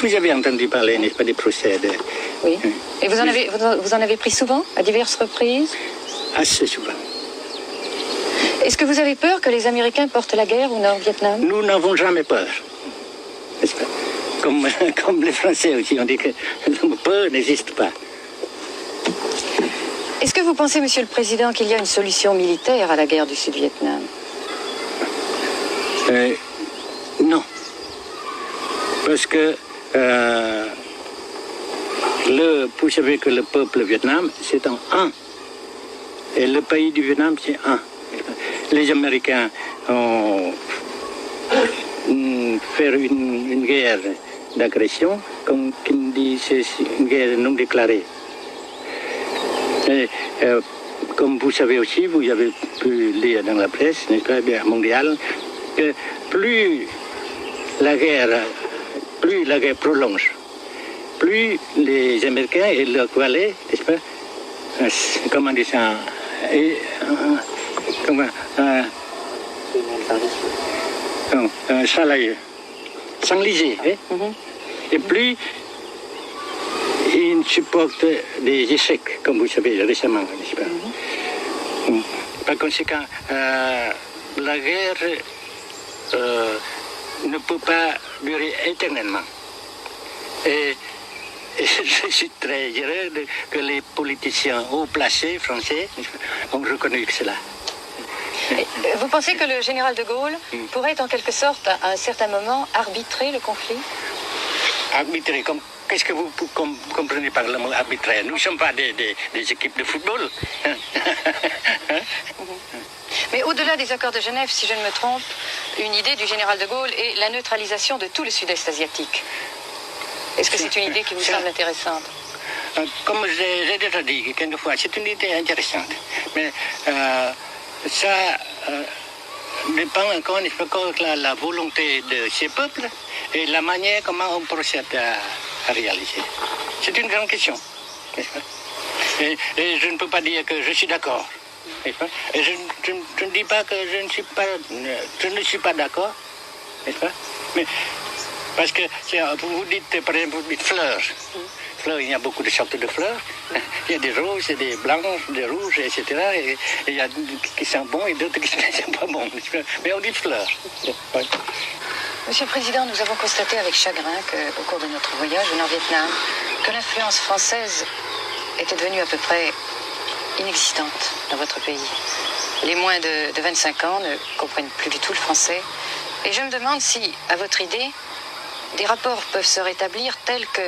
Vous avez entendu parler, n'est-ce pas, des procès de... Oui. Et vous en avez pris souvent, à diverses reprises? Assez souvent. Est-ce que vous avez peur que les Américains portent la guerre au Nord-Vietnam? Nous n'avons jamais peur, n'est-ce pas? Comme les Français aussi, on dit que la peur n'existe pas. Est-ce que vous pensez, Monsieur le Président, qu'il y a une solution militaire à la guerre du Sud-Vietnam? Non. Parce que vous savez que le peuple vietnam, c'est un. Et le pays du Vietnam, c'est un. Les Américains ont fait une guerre d'agression, comme qui dit, c'est une guerre non déclarée. Et, comme vous savez aussi, vous avez pu lire dans la presse, n'est-ce pas, mondiale, que plus la guerre prolonge, plus les Américains et leurs valets, n'est-ce pas, comment dire ça, s'enliser, et plus ils supportent des échecs, comme vous savez récemment, n'est-ce pas? Par conséquent, la guerre ne peut pas durer éternellement. Et je suis très heureux que les politiciens haut placés français ont reconnu cela. Vous pensez que le général de Gaulle pourrait en quelque sorte, à un certain moment, arbitrer le conflit? Arbitrer, qu'est-ce que vous comprenez par le mot arbitraire? Nous ne sommes pas des équipes de football. Mais au-delà des accords de Genève, si je ne me trompe, une idée du général de Gaulle est la neutralisation de tout le sud-est asiatique. Est-ce que c'est une idée qui vous semble intéressante? Comme j'ai déjà dit quelquefois, c'est une idée intéressante. Mais ça dépend encore de la volonté de ces peuples et la manière comment on procède à réaliser. C'est une grande question. Et je ne peux pas dire que je suis d'accord. Et je ne dis pas que je ne suis pas d'accord. Mais parce que vous dites, par exemple, vous dites fleurs. Fleurs, il y a beaucoup de sortes de fleurs. Il y a des roses, des blanches, des rouges, etc. Et il y a qui sont bons et d'autres qui ne sont pas bons. Mais on dit fleurs. Ouais. Monsieur le Président, nous avons constaté avec chagrin qu'au cours de notre voyage au Nord-Vietnam, que l'influence française était devenue à peu près inexistante dans votre pays. Les moins de 25 ans ne comprennent plus du tout le français. Et je me demande si, à votre idée, des rapports peuvent se rétablir tels que